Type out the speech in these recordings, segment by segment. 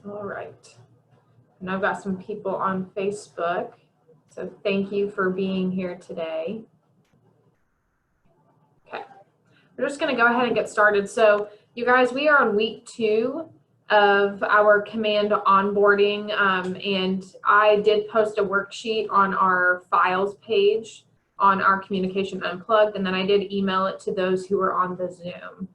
All right. And I've got some people on Facebook. So thank you for being here today. Okay. We're just going to go ahead and get started. So you guys, we are on week 2 of our command onboarding. And I did post a worksheet on our files page on our Communication Unplugged. And then I did email it to those who were on the Zoom.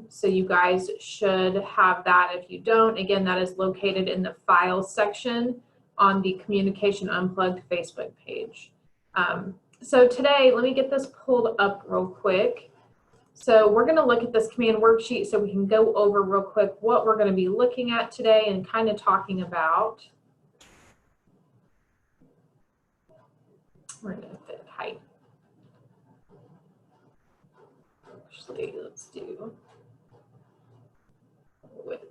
So you guys should have that. If you don't, again, that is located in the files section on the Communication Unplugged Facebook page. So today, let me get this pulled up real quick. So we're going to look at this command worksheet so we can go over real quick what we're going to be looking at today and kind of talking about. We're going to fit height. Actually, let's do width.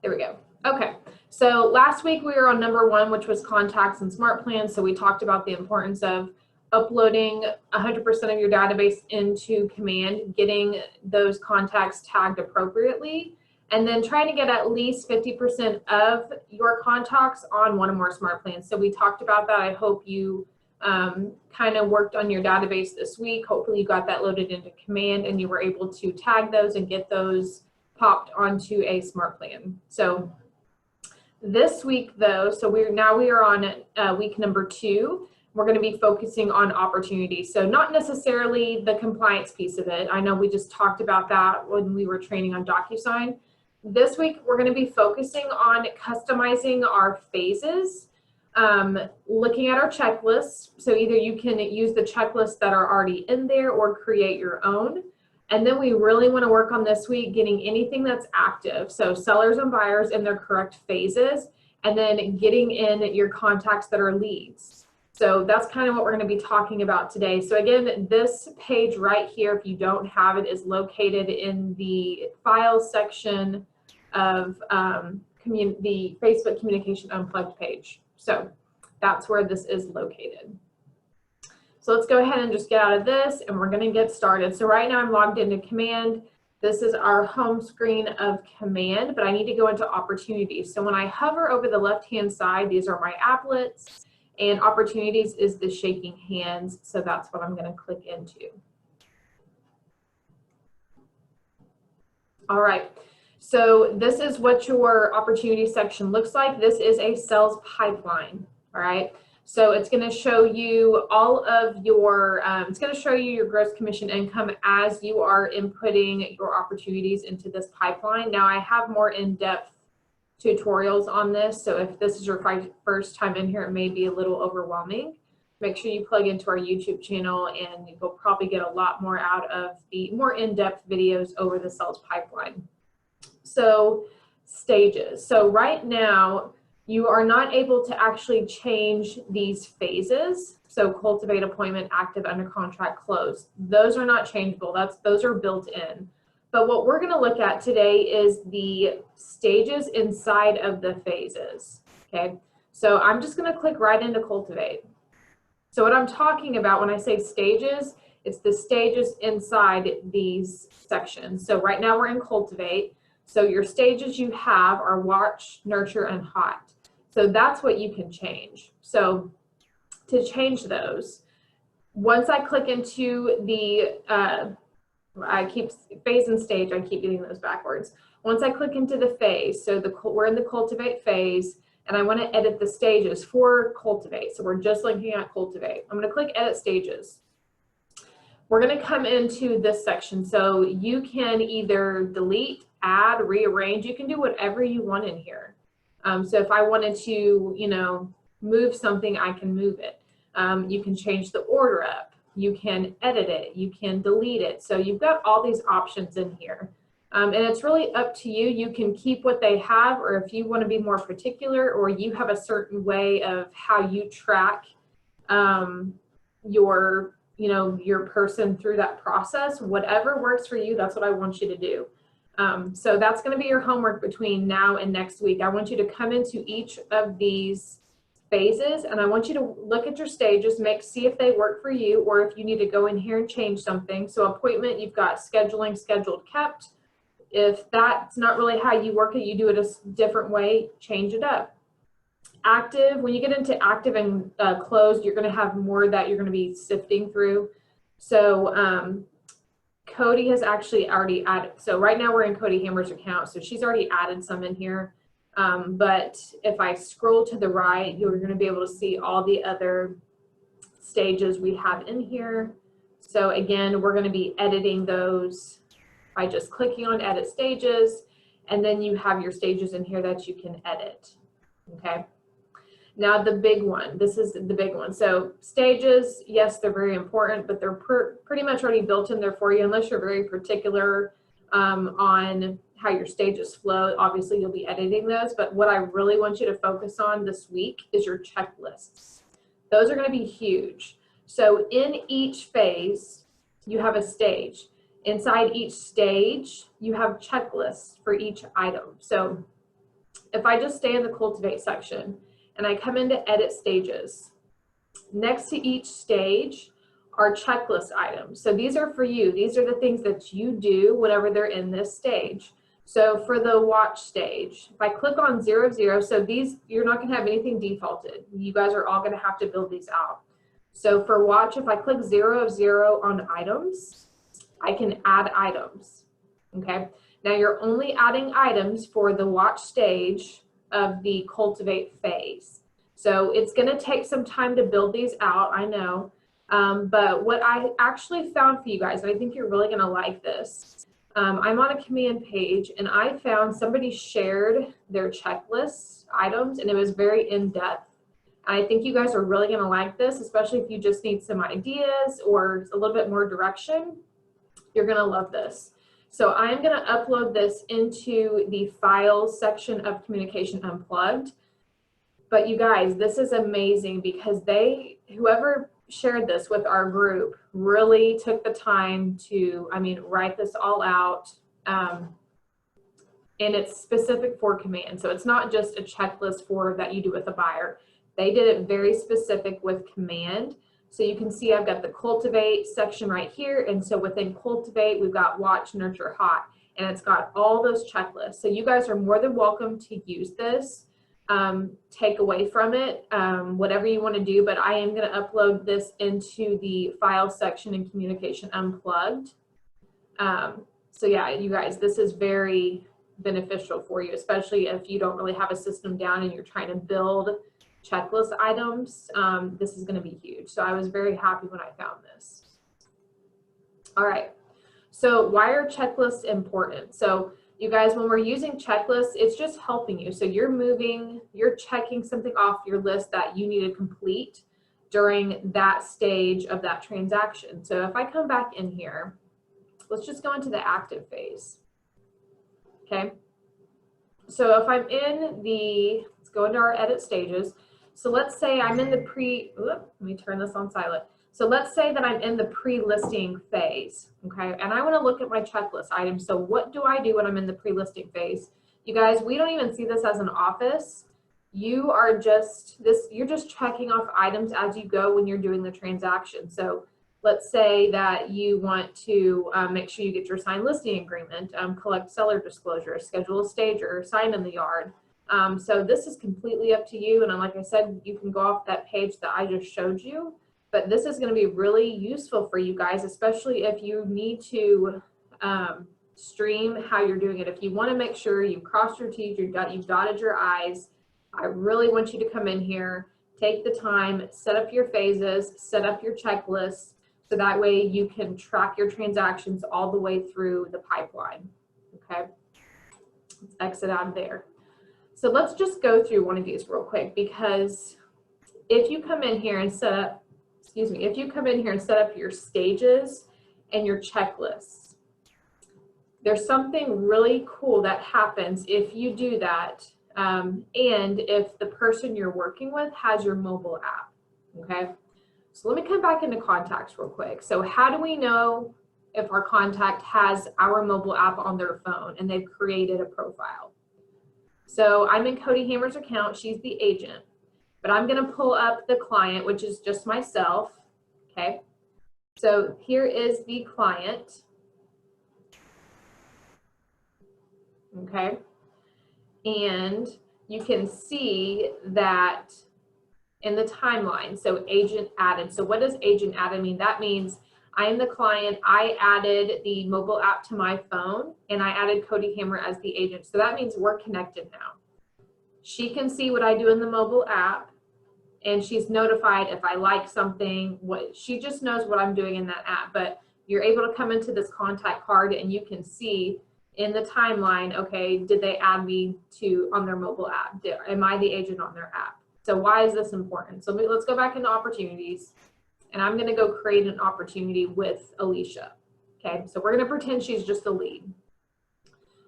There we go. Okay, so last week we were on number 1, which was contacts and smart plans. So we talked about the importance of uploading 100% of your database into command, getting those contacts tagged appropriately, and then trying to get at least 50% of your contacts on one or more smart plans. So we talked about that. I hope you kind of worked on your database this week. Hopefully you got that loaded into command and you were able to tag those and get those popped onto a smart plan. So this week though, so we are on week number 2. We're going to be focusing on opportunities. So not necessarily the compliance piece of it. I know we just talked about that when we were training on DocuSign. This week, we're going to be focusing on customizing our phases, looking at our checklists. So either you can use the checklists that are already in there or create your own. And then we really want to work on this week getting anything that's active. So sellers and buyers in their correct phases, and then getting in your contacts that are leads. So that's kind of what we're going to be talking about today. So again, this page right here, if you don't have it, is located in the files section of the Facebook Communication Unplugged page. So that's where this is located. So let's go ahead and just get out of this and we're going to get started. So right now I'm logged into command. This is our home screen of command, but I need to go into opportunities. So when I hover over the left-hand side, these are my applets. And opportunities is the shaking hands, so that's what I'm going to click into. All right, so this is what your opportunity section looks like. This is a sales pipeline, all right? So it's going to show you all of your, it's going to show you your gross commission income as you are inputting your opportunities into this pipeline. Now I have more in-depth tutorials on this, so if this is your first time in here, it may be a little overwhelming. Make sure you plug into our YouTube channel and you'll probably get a lot more out of the more in-depth videos over the sales pipeline. So stages. So right now you are not able to actually change these phases. So cultivate, appointment, active, under contract, close. Those are not changeable. Those are built in. But what we're going to look at today is the stages inside of the phases, okay? So I'm just going to click right into cultivate. So what I'm talking about when I say stages, it's the stages inside these sections. So right now we're in cultivate. So your stages you have are watch, nurture, and hot. So that's what you can change. So to change those, once I click into the I keep phase and stage, I keep getting those backwards. Once I click into the phase, so we're in the cultivate phase, and I want to edit the stages for cultivate. So we're just looking at cultivate. I'm going to click edit stages. We're going to come into this section. So you can either delete, add, rearrange. You can do whatever you want in here. So if I wanted to, move something, I can move it. You can change the order up. You can edit it, you can delete it. So you've got all these options in here. And it's really up to you. You can keep what they have, or if you want to be more particular, or you have a certain way of how you track your person through that process. Whatever works for you, that's what I want you to do. So that's going to be your homework between now and next week. I want you to come into each of these phases, and I want you to look at your stages, see if they work for you, or if you need to go in here and change something. So appointment, you've got scheduling, scheduled, kept. If that's not really how you work it, you do it a different way, change it up. Active, when you get into active and closed, you're going to have more that you're going to be sifting through. So Cody has actually already added, so right now we're in Cody Hammer's account, so she's already added some in here. But if I scroll to the right, you're going to be able to see all the other stages we have in here. So again, we're going to be editing those by just clicking on edit stages, and then you have your stages in here that you can edit. Okay. Now the big one, this is the big one. So stages, yes, they're very important, but they're pretty much already built in there for you unless you're very particular on how your stages flow. Obviously you'll be editing those, but what I really want you to focus on this week is your checklists. Those are going to be huge. So in each phase, you have a stage. Inside each stage, you have checklists for each item. So if I just stay in the cultivate section and I come into edit stages, next to each stage are checklist items. So these are for you. These are the things that you do whenever they're in this stage. So for the watch stage, if I click on 0, 0, so these, you're not gonna have anything defaulted. You guys are all gonna have to build these out. So for watch, if I click 0 of 0 on items, I can add items, okay? Now you're only adding items for the watch stage of the cultivate phase. So it's gonna take some time to build these out, I know. But what I actually found for you guys, and I think you're really gonna like this, I'm on a command page and I found somebody shared their checklist items and it was very in-depth. I think you guys are really gonna like this, especially if you just need some ideas or a little bit more direction. You're gonna love this. So I'm gonna upload this into the files section of Communication Unplugged. But you guys, this is amazing because whoever shared this with our group really took the time to, write this all out. And it's specific for command. So it's not just a checklist that you do with a buyer. They did it very specific with command. So you can see I've got the cultivate section right here. And so within cultivate, we've got watch, nurture, hot, and it's got all those checklists. So you guys are more than welcome to use this, take away from it, whatever you want to do, but I am going to upload this into the file section in Communication Unplugged. So yeah, you guys, this is very beneficial for you, especially if you don't really have a system down and you're trying to build checklist items. This is going to be huge. So I was very happy when I found this. All right. So why are checklists important? So you guys, when we're using checklists, it's just helping you. So you're checking something off your list that you need to complete during that stage of that transaction. So if I come back in here, let's just go into the active phase. Okay. So if I'm in let's go into our edit stages. So let's say I'm in the let me turn this on silent. So let's say that I'm in the pre-listing phase, okay? And I want to look at my checklist items. So what do I do when I'm in the pre-listing phase? You guys, we don't even see this as an office. You're just checking off items as you go when you're doing the transaction. So let's say that you want to make sure you get your signed listing agreement, collect seller disclosure, schedule a stager, sign in the yard. So this is completely up to you. And like I said, you can go off that page that I just showed you, but this is going to be really useful for you guys, especially if you need to stream how you're doing it. If you want to make sure you've crossed your T's, you've dotted your I's, I really want you to come in here, take the time, set up your phases, set up your checklists, so that way you can track your transactions all the way through the pipeline, okay? Let's exit out of there. So let's just go through one of these real quick, because if you come in here and set up, if you come in here and set up your stages and your checklists, there's something really cool that happens if you do that, and if the person you're working with has your mobile app, okay? So let me come back into contacts real quick. So how do we know if our contact has our mobile app on their phone and they've created a profile? So I'm in Cody Hammer's account, she's the agent, but I'm gonna pull up the client, which is just myself, okay? So here is the client. okay? And you can see that in the timeline, so agent added. So what does agent added mean? That means I am the client, I added the mobile app to my phone, and I added Cody Hammer as the agent. So that means we're connected now. She can see what I do in the mobile app, and she's notified if I like something. She just knows what I'm doing in that app, but you're able to come into this contact card and you can see in the timeline, okay, did they add me on their mobile app? Am I the agent on their app? So why is this important? So let's go back into opportunities, and I'm gonna go create an opportunity with Alicia. Okay, so we're gonna pretend she's just a lead.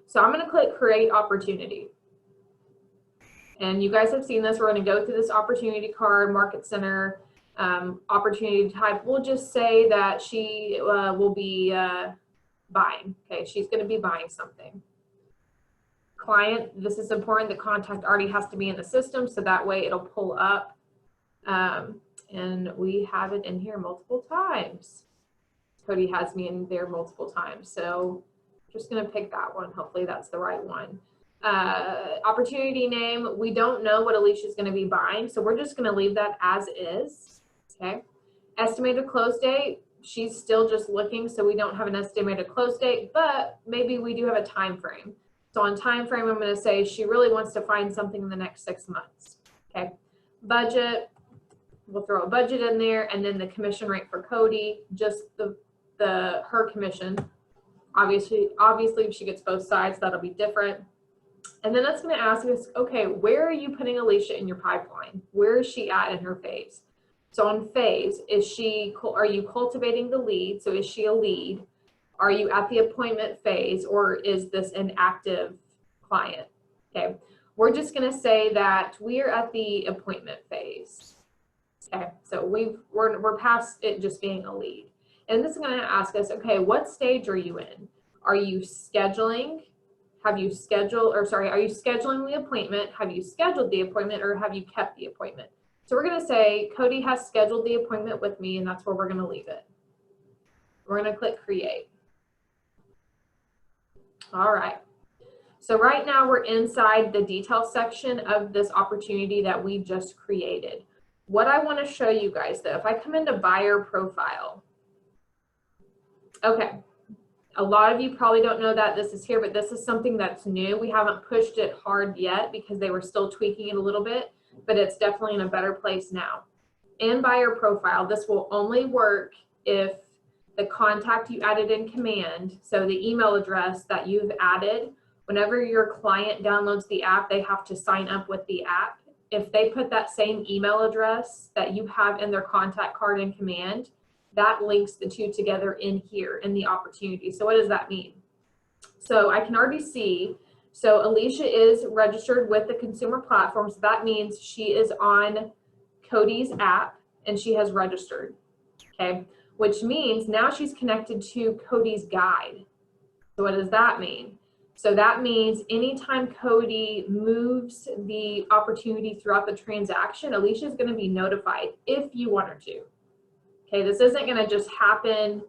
So I'm gonna click create opportunity. And you guys have seen this. We're going to go through this opportunity card, market center, opportunity type. We'll just say that she will be buying. Okay, she's going to be buying something. Client, this is important. The contact already has to be in the system, so that way it'll pull up. And we have it in here multiple times. Cody has me in there multiple times. So I'm just going to pick that one. Hopefully that's the right one. Opportunity name, we don't know what Alicia's going to be buying, so we're just going to leave that as is. Okay. Estimated close date, she's still just looking, so we don't have an estimated close date, but maybe we do have a time frame. So on time frame, I'm going to say she really wants to find something in the next 6 months. Okay. Budget, we'll throw a budget in there, and then the commission rate for Cody, just her commission. Obviously, if she gets both sides, that'll be different. And then that's going to ask us, okay, where are you putting Alicia in your pipeline? Where is she at in her phase? So on phase, are you cultivating the lead? So is she a lead? Are you at the appointment phase, or is this an active client? Okay, we're just going to say that we are at the appointment phase. Okay, so we're past it just being a lead. And this is going to ask us, okay, what stage are you in? Are you scheduling? Are you scheduling the appointment? Have you scheduled the appointment, or have you kept the appointment? So we're going to say Cody has scheduled the appointment with me, and that's where we're going to leave it. We're going to click create. All right. So right now we're inside the detail section of this opportunity that we just created. What I want to show you guys though, if I come into buyer profile, okay. A lot of you probably don't know that this is here, but this is something that's new. We haven't pushed it hard yet because they were still tweaking it a little bit, but it's definitely in a better place now. In buyer profile, this will only work if the contact you added in command, so the email address that you've added, whenever your client downloads the app, they have to sign up with the app. If they put that same email address that you have in their contact card in command, that links the two together in here in the opportunity. So what does that mean? So I can already see, so Alicia is registered with the consumer platform. So that means she is on Cody's app and she has registered, okay? Which means now she's connected to Cody's guide. So what does that mean? So that means anytime Cody moves the opportunity throughout the transaction, Alicia is going to be notified if you want her to. Okay, this isn't going to just happen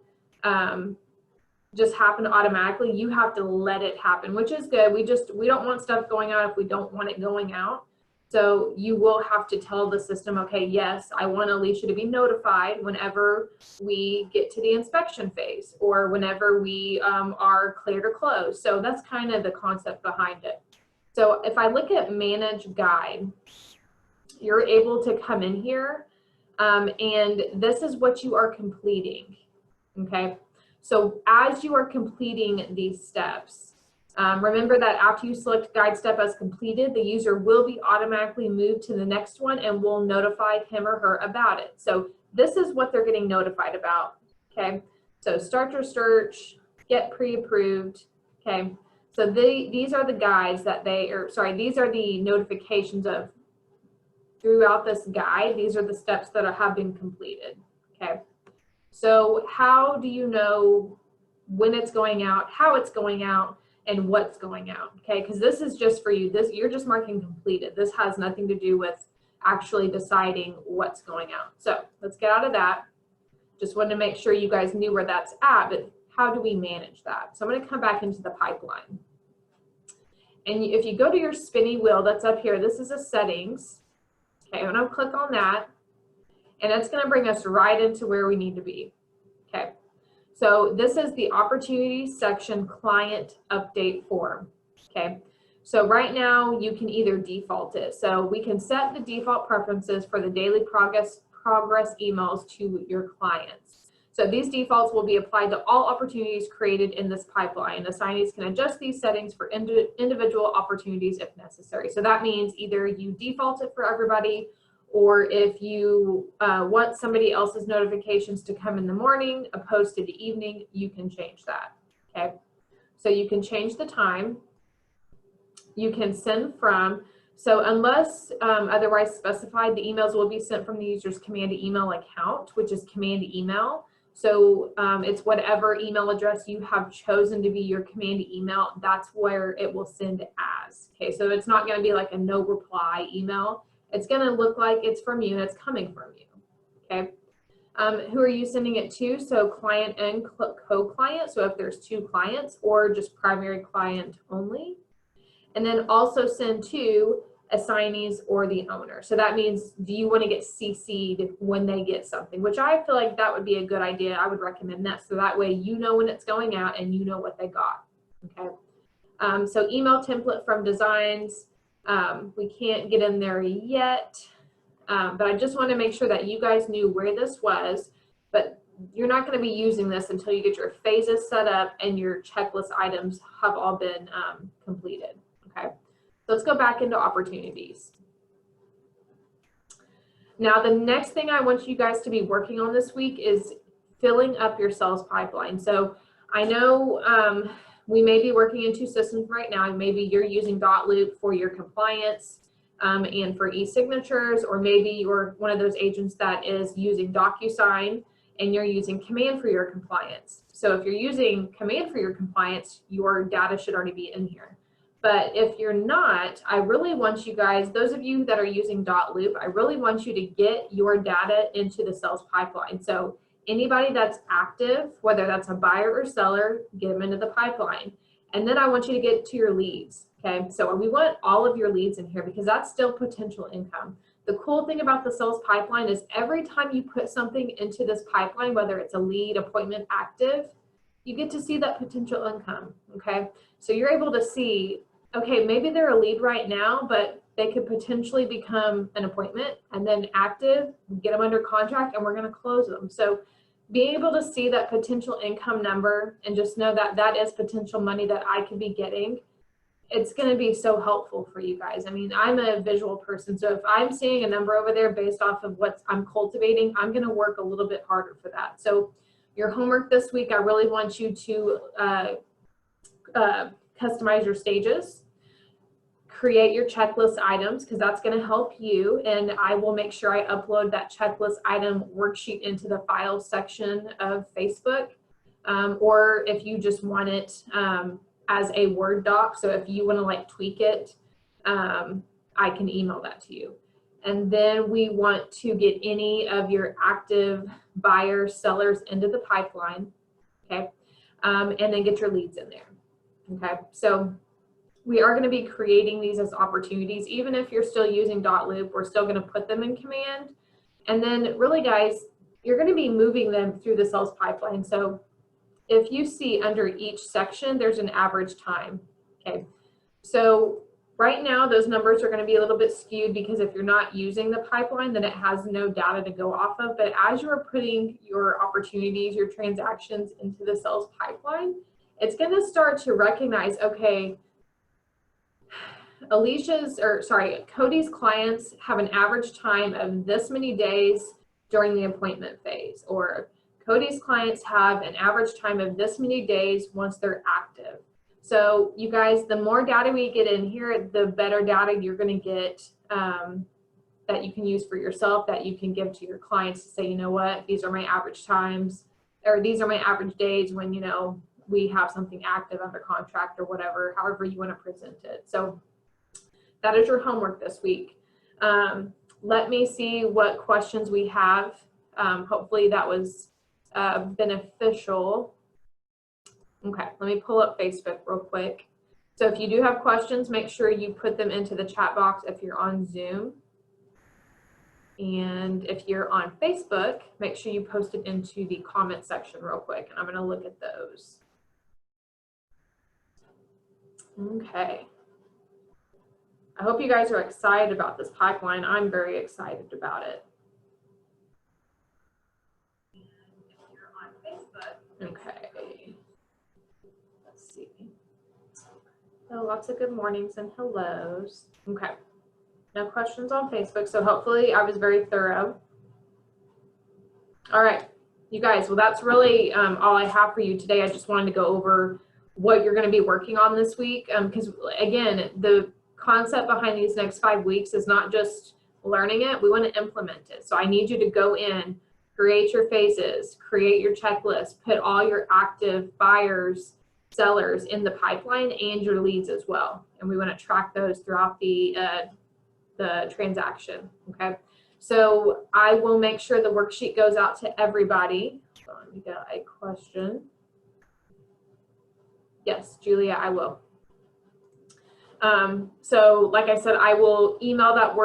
automatically. You have to let it happen, which is good. We don't want stuff going out if we don't want it going out. So you will have to tell the system, okay, yes, I want Alicia to be notified whenever we get to the inspection phase or whenever we are clear to close. So that's kind of the concept behind it. So if I look at manage guide, you're able to come in here. And this is what you are completing, okay? So as you are completing these steps, remember that after you select guide step as completed, the user will be automatically moved to the next one and will notify him or her about it. So this is what they're getting notified about, okay? So start your search, get pre-approved, okay? So these are the guides that these are the notifications of throughout this guide. These are the steps that have been completed, okay? So how do you know when it's going out, how it's going out, and what's going out, okay? Because this is just for you. You're just marking completed. This has nothing to do with actually deciding what's going out. So let's get out of that. Just wanted to make sure you guys knew where that's at, but how do we manage that? So I'm going to come back into the pipeline. And if you go to your spinny wheel that's up here, this is a settings. Okay, I'm gonna click on that, and it's gonna bring us right into where we need to be. Okay, so this is the opportunities section client update form. Okay, so right now you can either default it. So we can set the default preferences for the daily progress emails to your clients. So these defaults will be applied to all opportunities created in this pipeline. Assignees can adjust these settings for individual opportunities if necessary. So that means either you default it for everybody, or if you want somebody else's notifications to come in the morning opposed to the evening, you can change that. Okay, so you can change the time. You can send from. So unless otherwise specified, the emails will be sent from the user's command email account, which is command email. So it's whatever email address you have chosen to be your command email, that's where it will send as. Okay, so it's not going to be like a no reply email. It's going to look like it's from you and it's coming from you. Okay, who are you sending it to? So client and co-client. So if there's two clients, or just primary client only. And then also send to assignees or the owner. So that means, do you want to get CC'd when they get something? Which I feel like that would be a good idea. I would recommend that. So that way you know when it's going out and you know what they got. Okay. So email template from designs. We can't get in there yet, but I just want to make sure that you guys knew where this was. But you're not going to be using this until you get your phases set up and your checklist items have all been completed. Okay, so let's go back into opportunities. Now, the next thing I want you guys to be working on this week is filling up your sales pipeline. So I know we may be working in two systems right now. Maybe you're using dotloop for your compliance and for e-signatures, or maybe you're one of those agents that is using DocuSign and you're using Command for your compliance. So if you're using Command for your compliance, your data should already be in here. But if you're not, I really want you guys, those of you that are using dotloop, I really want you to get your data into the sales pipeline. So anybody that's active, whether that's a buyer or seller, get them into the pipeline. And then I want you to get to your leads. Okay, so we want all of your leads in here because that's still potential income. The cool thing about the sales pipeline is every time you put something into this pipeline, whether it's a lead, appointment, active, you get to see that potential income. Okay, so you're able to see, okay, maybe they're a lead right now, but they could potentially become an appointment, and then active, get them under contract, and we're going to close them. So being able to see that potential income number and just know that that is potential money that I could be getting, it's going to be so helpful for you guys. I mean, I'm a visual person, so if I'm seeing a number over there based off of what I'm cultivating, I'm going to work a little bit harder for that. So your homework this week, I really want you to customize your stages, create your checklist items, because that's going to help you, and I will make sure I upload that checklist item worksheet into the files section of Facebook, or if you just want it as a Word doc, so if you want to like tweak it, I can email that to you. And then we want to get any of your active buyers, sellers into the pipeline, okay, and then get your leads in there. Okay, so we are going to be creating these as opportunities. Even if you're still using dotloop, we're still going to put them in Command. And then really, guys, you're going to be moving them through the sales pipeline. So if you see under each section, there's an average time. Okay, so right now those numbers are going to be a little bit skewed because if you're not using the pipeline, then it has no data to go off of. But as you're putting your opportunities, your transactions into the sales pipeline, it's going to start to recognize, okay, Cody's clients have an average time of this many days during the appointment phase, or Cody's clients have an average time of this many days once they're active. So you guys, the more data we get in here, the better data you're going to get that you can use for yourself, that you can give to your clients to say, you know what, these are my average times, or these are my average days when, you know, we have something active under contract or whatever, however you want to present it. So that is your homework this week. Let me see what questions we have. Hopefully that was beneficial. Okay, let me pull up Facebook real quick. So if you do have questions, make sure you put them into the chat box if you're on Zoom. And if you're on Facebook, make sure you post it into the comment section real quick. And I'm going to look at those. Okay. I hope you guys are excited about this pipeline. I'm very excited about it. If you're on Facebook, okay. Let's see. Oh, lots of good mornings and hellos. Okay. No questions on Facebook, so hopefully I was very thorough. All right, you guys, well, that's really all I have for you today. I just wanted to go over what you're going to be working on this week, because again, the concept behind these next 5 weeks is not just learning it, we want to implement it. So I need you to go in, create your phases, create your checklist, put all your active buyers, sellers in the pipeline and your leads as well. And we want to track those throughout the transaction, okay? So I will make sure the worksheet goes out to everybody. Let me get a question. Yes, Julia, I will. So like I said, I will email that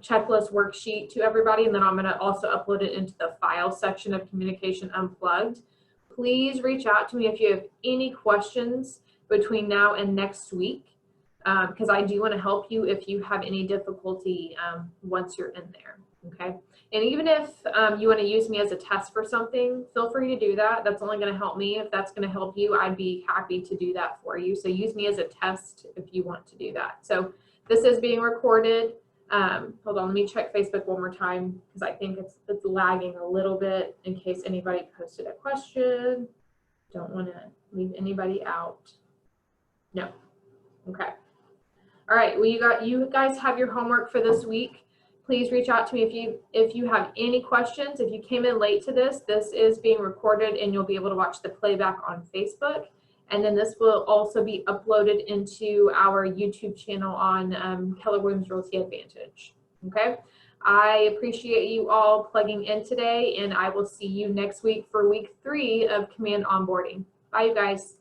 checklist worksheet to everybody, and then I'm going to also upload it into the file section of Communication Unplugged. Please reach out to me if you have any questions between now and next week, because I do want to help you if you have any difficulty once you're in there, okay? And even if you want to use me as a test for something, feel free to do that. That's only going to help me. If that's going to help you, I'd be happy to do that for you. So use me as a test if you want to do that. So this is being recorded. Hold on, let me check Facebook one more time because I think it's lagging a little bit in case anybody posted a question. Don't want to leave anybody out. No. Okay. All right. Well, you guys have your homework for this week. Please reach out to me if you have any questions. If you came in late to this is being recorded and you'll be able to watch the playback on Facebook. And then this will also be uploaded into our YouTube channel on Keller Williams Realty Advantage. Okay. I appreciate you all plugging in today, and I will see you next week for week 3 of Command Onboarding. Bye, you guys.